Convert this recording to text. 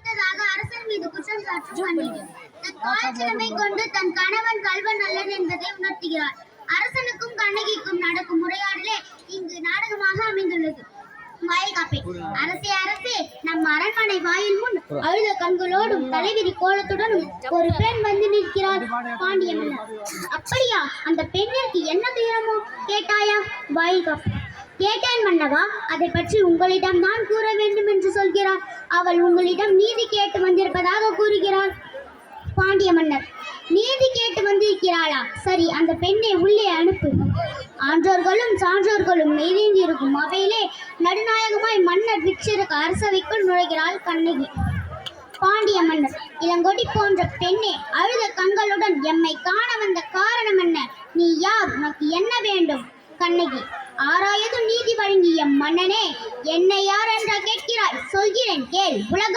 அடுத்ததாக அரசன் மீது குற்றம் சாட்டும் கண்ணகி. தன் காய்ச்சலமை கொண்டு தன் கணவன் கள்வன் அல்லன் என்பதை உணர்த்துகிறார். அரசனுக்கும் கண்ணகிக்கும் நடக்கும் உரையாடலே இங்கு நாடகமாக அமைந்துள்ளது. வாயில்காப்பை. அரசே அரசே, நம் அரண்மனை வாயில் முன் அழுத கண்களோடும் தலைவிரி கோலத்துடனும் ஒரு பெண் வந்து நிற்கிறார். பாண்டிய மன்னர். அப்படியா? அந்த பெண்ணிற்கு என்ன துயரமோ கேட்டாயா? வாயில்காப்பை. கேட்டேன் மன்னவா. அதை பற்றி உங்களிடம் தான் கூற வேண்டும் என்று சொல்கிறார். அவள் உங்களிடம் நீதி கேட்டு வந்திருப்பதாக கூறுகிறார். பாண்டிய மன்னர். நீதி கேட்டு வந்திருக்கிறாளா? சரி, அந்த பெண்ணை உள்ளே அனுப்பு. ஆன்றோர்களும் சான்றோர்களும் நிறைந்திருக்கும் அவையிலே நடுநாயகமாய் மன்னர் விற்றிருக்க அரசவைக்குள் நுழைகிறாள் கண்ணகி. பாண்டிய மன்னர். இளங்கொடி போன்ற பெண்ணே, அழுத கண்களுடன் எம்மை காண வந்த காரணம் என்ன? நீ யார்? உனக்கு என்ன வேண்டும்? கண்ணகி. ஆராயதும் நீதி வழங்கிய மன்னனே, என்னை யார் என்றா கேட்கிறாய்? சொல்கிறேன் கேள். உலகம்